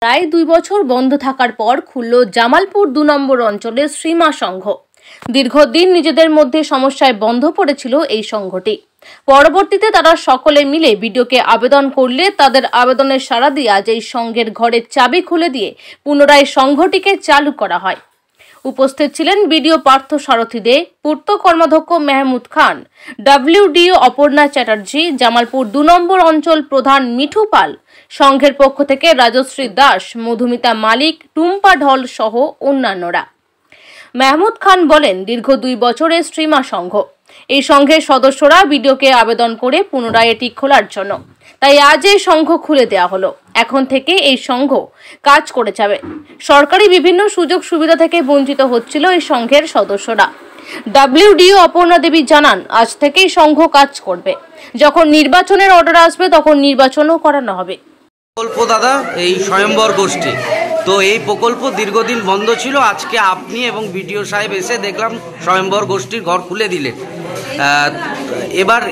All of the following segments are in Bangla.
প্রায় 2 বছর বন্ধ থাকার পর খুলল জামালপুর 2 নম্বর অঞ্চলের শ্রীমা সংঘ। দীর্ঘদিন নিজেদের মধ্যে সমস্যায় বন্ধ পড়েছিল এই সংঘটি। পরবর্তীতে তারা সকলে মিলে বিডিওকে আবেদন করলে তাদের আবেদনের সাড়া দিয়ে আজ এই সংঘের ঘরের চাবি খুলে দিয়ে পুনরায় সংঘটিকে চালু করা হয়। উপস্থিত ছিলেন বিডিও পার্থ সারথী দে, পূর্ত কর্মাধ্যক্ষ মেহমুদ খান, ডব্লিউডিও অপর্ণা চ্যাটার্জি, জামালপুর 2 নম্বর অঞ্চল প্রধান মিঠু পাল, সংঘের পক্ষ থেকে রাজশ্রী দাস, মধুমিতা মালিক, টুম্পা ঢল সহ অন্যান্যরা। মেহমুদ খান বলেন, দীর্ঘ 2 বছরের শ্রীমা সংঘ। এই সংঘের সদস্যরা বিডিওকে আবেদন করে পুনরায় এটি খোলার জন্য, তাই আজ এই সংঘ খুলে দেওয়া হলো। এখন থেকে এই সংঘ কাজ করে যাবে। সরকারি বিভিন্ন সুযোগ সুবিধা থেকে বঞ্চিত হচ্ছিল এই সংঘের সদস্যরা। ডব্লিউডিও অপর্ণা দেবী জানান, আজ থেকেই সংঘ কাজ করবে। যখন নির্বাচনের অর্ডার আসবে তখন নির্বাচনও করানো হবে। প্রকল্প দাদা, এই স্বয়ম্বর গোষ্ঠী, তো এই প্রকল্প দীর্ঘদিন বন্ধ ছিল। আজকে আপনি এবং বিডিও সাহেব এসে দেখলাম স্বয়ম্বর গোষ্ঠীর ঘর খুলে দিলেন।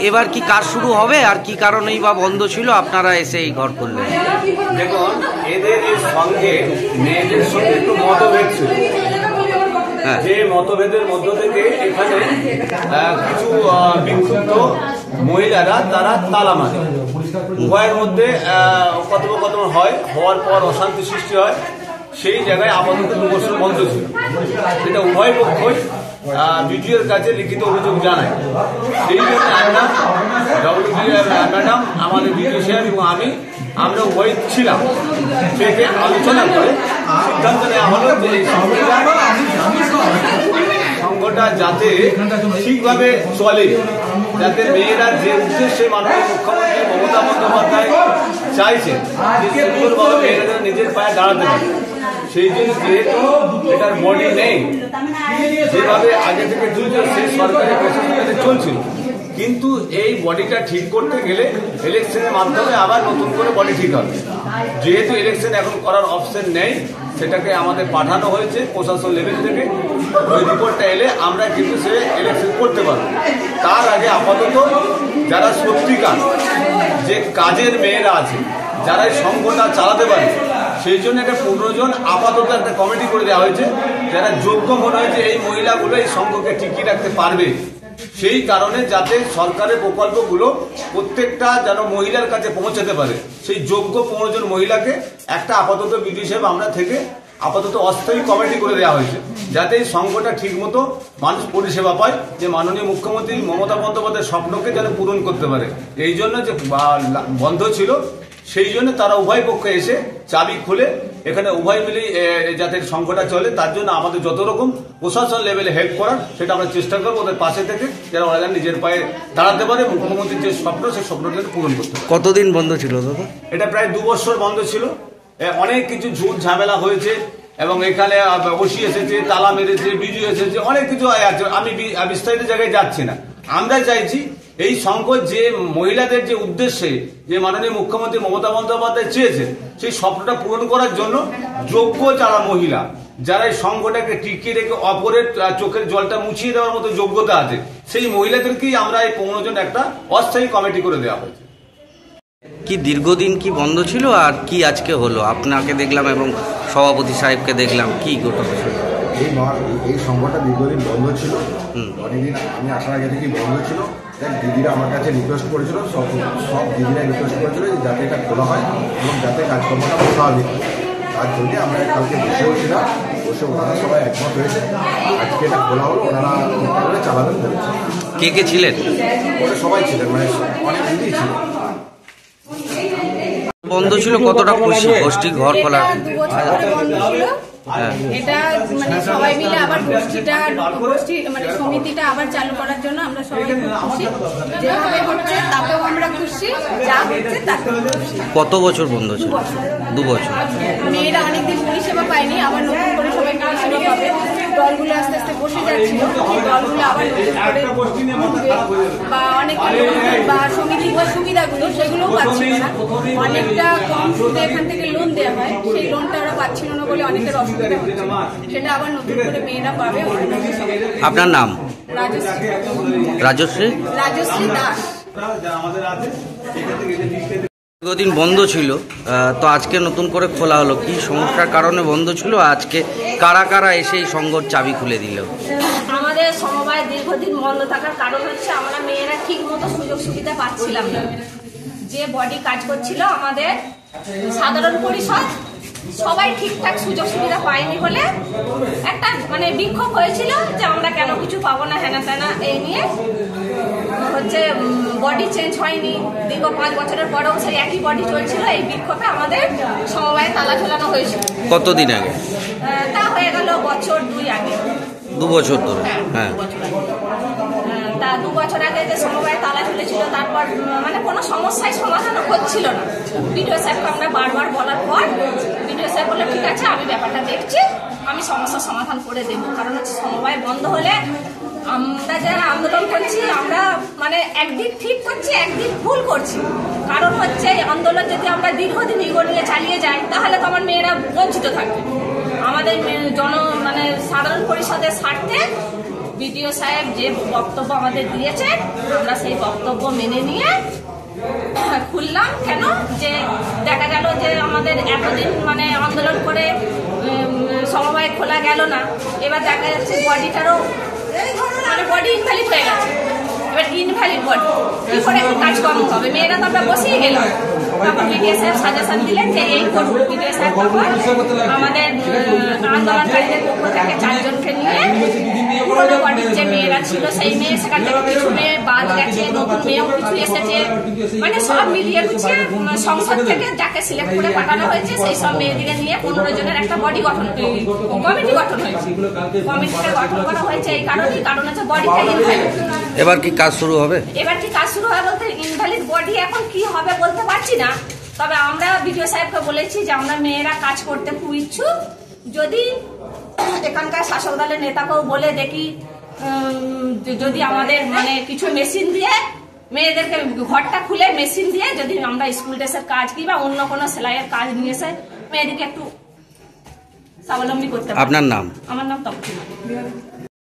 এবার কি কাজ শুরু হবে, আর কি কারণেই বা বন্ধ ছিল আপনারা এসে এই ঘর খুললেন? দেখুন, এদের এই সঙ্গে মেয়েদের সঙ্গে একটু মতভেদ ছিল। যে মতভেদের মধ্য থেকে এখানে কিছু বিক্ষুব্ধ মহিলারা তারা তালা মারে। উভয়ের মধ্যে কথোপকথন হওয়ার পর অশান্তি সৃষ্টি হয়। সেই জায়গায় আপাতত 2 বছর বন্ধ ছিল। এটা উভয় পক্ষই বিডিওর কাছে লিখিত অভিযোগ জানায়। সেই জন্য আমরা ডব্লিউডিও ম্যাডাম, আমাদের বিডিও সাহেব এবং আমরা উভয় ছিলাম। সেকে আলোচনা করে সিদ্ধান্ত নেওয়া হলো যে এই সংঘটা যাতে ঠিকভাবে চলে, যাতে মেয়েরা যে উদ্দেশ্যে মাননীয় মুখ্যমন্ত্রী মমতা বন্দ্যোপাধ্যায় চাইছেন যে সুন্দরভাবে মেয়েরা নিজের পায়ে দাঁড়াতে পারে, সেই জন্য যেহেতু এটার বডি নেই, যেভাবে আগে থেকে চলছে সেই সরকারি প্রশাসনে চলছিল, কিন্তু এই বডিটা ঠিক করতে গেলে ইলেকশনের মাধ্যমে আবার নতুন করে বডি ঠিক হবে। যেহেতু ইলেকশন এখন করার অপশন নেই, সেটাকে আমাদের পাঠানো হয়েছে প্রশাসন লেভেল থেকে। ওই রিপোর্টটা এলে আমরা কিন্তু সে ইলেকশন করতে পারবো। তার আগে আপাতত যারা সত্যিকার যে কাজের মেয়েরা আছে, যারা এই সংঘটা চালাতে পারে, সেই জন্য একটা 15 জন আপাতত একটা কমিটি করে দেওয়া হয়েছে, যারা যোগ্য মনে হয় যে এই মহিলাগুলো এই সংঘকে টিকিয়ে রাখতে পারবে। সেই কারণে যাতে সরকারের প্রকল্পগুলো প্রত্যেকটা যেন মহিলার কাছে পৌঁছাতে পারে, সেই যোগ্য 15 জন মহিলাকে একটা আপাতত বিডিও হিসেবে আমরা থেকে আপাতত অস্থায়ী কমিটি করে দেওয়া হয়েছে, যাতে এই সংঘটা ঠিক মতো মানুষ পরিষেবা পায়, যে মাননীয় মুখ্যমন্ত্রী মমতা বন্দ্যোপাধ্যায়ের স্বপ্নকে যেন পূরণ করতে পারে। এই জন্য যে বন্ধ ছিল, সেই জন্য তারা উভয় পক্ষে এসে চাবি খুলে এখানে উভয় মিলে যাতে সংঘটা চলে, তার জন্য আমাদের যত রকম প্রশাসন লেভেলে হেল্প করার সেটা আমরা চেষ্টা করবো, ওদের পাশে থেকে যারা ওরা নিজের পায়ে দাঁড়াতে পারে, মুখ্যমন্ত্রীর যে স্বপ্ন সেই স্বপ্নটা পূরণ করতে পারে। কতদিন বন্ধ ছিল দাদা? এটা প্রায় 2 বছর বন্ধ ছিল। অনেক কিছু ঝুট ঝামেলা হয়েছে এবং এখানে ওসি এসেছে, তালা মেরেছে, বিডিও এসেছে, অনেক কিছু আছে। আমি বিস্তারিত জায়গায় যাচ্ছি না। আমরা চাইছি এই সংঘ যে মহিলাদের যে উদ্দেশ্যে যে মাননীয় মুখ্যমন্ত্রী মমতা বন্দ্যোপাধ্যায় চেয়েছে, সেই স্বপ্নটা পূরণ করার জন্য যোগ্য যারা মহিলা, যারা এই সংঘটাকে টিকিয়ে রেখে অপরের চোখের জলটা মুছিয়ে দেওয়ার মতো যোগ্যতা আছে, সেই মহিলাদেরকেই আমরা এই 15 জন একটা অস্থায়ী কমিটি করে দেওয়া হয়েছে। কি দীর্ঘদিন কি বন্ধ ছিল, আর কি আজকে হলো? আপনাকে দেখলাম এবং সভাপতি সাহেবকে দেখলাম, কি ঘটনা? এই সংঘটা দীর্ঘদিন বন্ধ ছিল। অনেকদিন আমি আসার আগে থেকেই বন্ধ ছিল। দিদিরা আমার কাছে রিকোয়েস্ট করেছিল, সব দিদিরা রিকোয়েস্ট করেছিল যে যাতে এটা খোলা হয় এবং যাতে কাজকর্মটা স্বাভাবিক হয়। তার জন্য আমরা কালকে বসেছিলাম, বসে ওনারা সবাই একমত হয়েছে, আজকে এটা খোলা হলো। ওনারা চালাবেন বলেছে। কে ছিলেন? ওরা সবাই ছিলেন, মানে অনেক দিদি ছিলেন। বন্ধ ছিল, কতটা খুশি গোষ্ঠী ঘর খোলা? এটা মানে সবাই মিলে আবার গোষ্ঠী মানে সমিতিটা আবার চালু করার জন্য আমরা সবাই খুশি। যেভাবে হচ্ছে তাতেও আমরা খুশি, যা হচ্ছে তাতেও খুশি। কত বছর বন্ধ ছিল? 2 বছর। মেয়েরা অনেকদিন পরিষেবা পায়নি, আবার নতুন করে সবাই পরিষেবা পাবে। দলগুলো আস্তে আস্তে বসে যাচ্ছিল, দলগুলো আবার বা অনেক বা সমিতি বা সুবিধাগুলো সেগুলোও পাচ্ছিল না। অনেকটা কম সুদে এখান থেকে লোন দেওয়া হয়, সেই লোনটা ওরা পাচ্ছিল না বলে অনেকের অসুবিধা হচ্ছে। সেটা আবার নতুন করে মেয়েরা পাবে। আপনার নাম? রাজশ্রী দাস। দীর্ঘদিন বন্ধ ছিল, তো আজকে নতুন করে খোলা হলো। কি সমস্যার কারণে বন্ধ ছিল, আজকে কারা কারা এসে এই সংঘর চাবি খুলে দিল? আমাদের সমবায় দীর্ঘদিন বন্ধ থাকার কারণ হচ্ছে আমরা মেয়েরা ঠিক মতো সুযোগ সুবিধা পাচ্ছিলাম না। যে বডি কাজ করছিল আমাদের সাধারণ পরিষদ, সবাই ঠিকঠাক সুযোগ সুবিধা পায়নি বলে একটা মানে বিক্ষোভ হয়েছিল যে আমরা কেন কিছু পাবো না, হেনা তেনা। এই নিয়ে হচ্ছে বডি চেঞ্জ হয়নি, দীর্ঘ 5 বছরের পরেও সেই একই বডি চলছিল। এই বিক্ষোভে আমাদের সমবায়ে তালা ঝোলানো হয়েছিল। কতদিন আগে? তা হয়ে গেল বছর 2 আগে। 2 বছর ধরে? হ্যাঁ, 2 বছর আগে। তা 2 বছর আগে যে সমবায়ে তালা ঝুলেছিল, তারপর মানে কোনো সমস্যায় সমাধান হচ্ছিল না। বিডিও সাহেবকে আমরা বারবার বলার পর বিডিও সাহেব বললো ঠিক আছে, আমি ব্যাপারটা দেখছি, আমি সমস্যার সমাধান করে দেবো। কারণ হচ্ছে সমবায় বন্ধ হলে আমরা যারা আন্দোলন করছি, আমরা মানে একদিক ঠিক করছি, একদিক ভুল করছি। কারণ হচ্ছে এই আন্দোলন যদি আমরা দীর্ঘদিন ইগো নিয়ে চালিয়ে যাই, তাহলে তো আমার মেয়েরা বঞ্চিত থাকবে। আমাদের মানে সাধারণ পরিষদের স্বার্থে বিডিও সাহেব যে বক্তব্য আমাদের দিয়েছে, আমরা সেই বক্তব্য মেনে নিয়ে খুললাম। কেন যে দেখা গেল যে আমাদের এতদিন মানে আন্দোলন করে সমবায় খোলা গেল না, এবার দেখা যাচ্ছে বডিটারও মানে বডি ইনভ্যালিড হয়ে গেছে। এবার ইনভ্যালিড বডি কি করে কাজকর্ম হবে? মেয়েরা তো আমরা বসেই গেলাম। তখন বিডিও সাহেব সাজেশন দিলেন যে এই করুন। বিডিও সাহেব আমাদের আন্দোলনকারীদের পক্ষ থেকে 4 জনকে নিয়ে পুরোনো বডির যে মেয়েরা ছিল সেই মেয়ে, সেখান থেকে কিছু মেয়ে বাদ গেছে, নতুন মেয়েও কিছু এসেছে, মানে সব মিলিয়ে গুছিয়ে সংসদ থেকে যাকে সিলেক্ট করে পাঠানো হয়েছে সেই সব মেয়েদিকে নিয়ে 15 জনের একটা বডি গঠন, কমিটি গঠন হয়েছে। কমিটিটা গঠন করা হয়েছে এই কারণেই, কারণ হচ্ছে বডিটা ইনভ্যালিড। এবার কি কাজ শুরু হবে? এবার কি কাজ শুরু হবে বলতে ইনভ্যালিড বডি এখন কি হবে বলতে পারছি না। তবে আমরা বিডিও সাহেবকে বলেছি যে আমরা মেয়েরা কাজ করতে খুব ইচ্ছুক। যদি এখানকার শাসক দলের নেতাকেও বলে দেখি, যদি আমাদের মানে কিছু মেশিন দিয়ে মেয়েদেরকে ঘরটা খুলে মেশিন দিয়ে যদি আমরা স্কুল ড্রেসের কাজ কিংবা অন্য কোনো সেলাইয়ের কাজ নিয়ে এসে মেয়েদেরকে একটু স্বাবলম্বী করতে পারি। আপনার নাম? আমার নাম তপসী।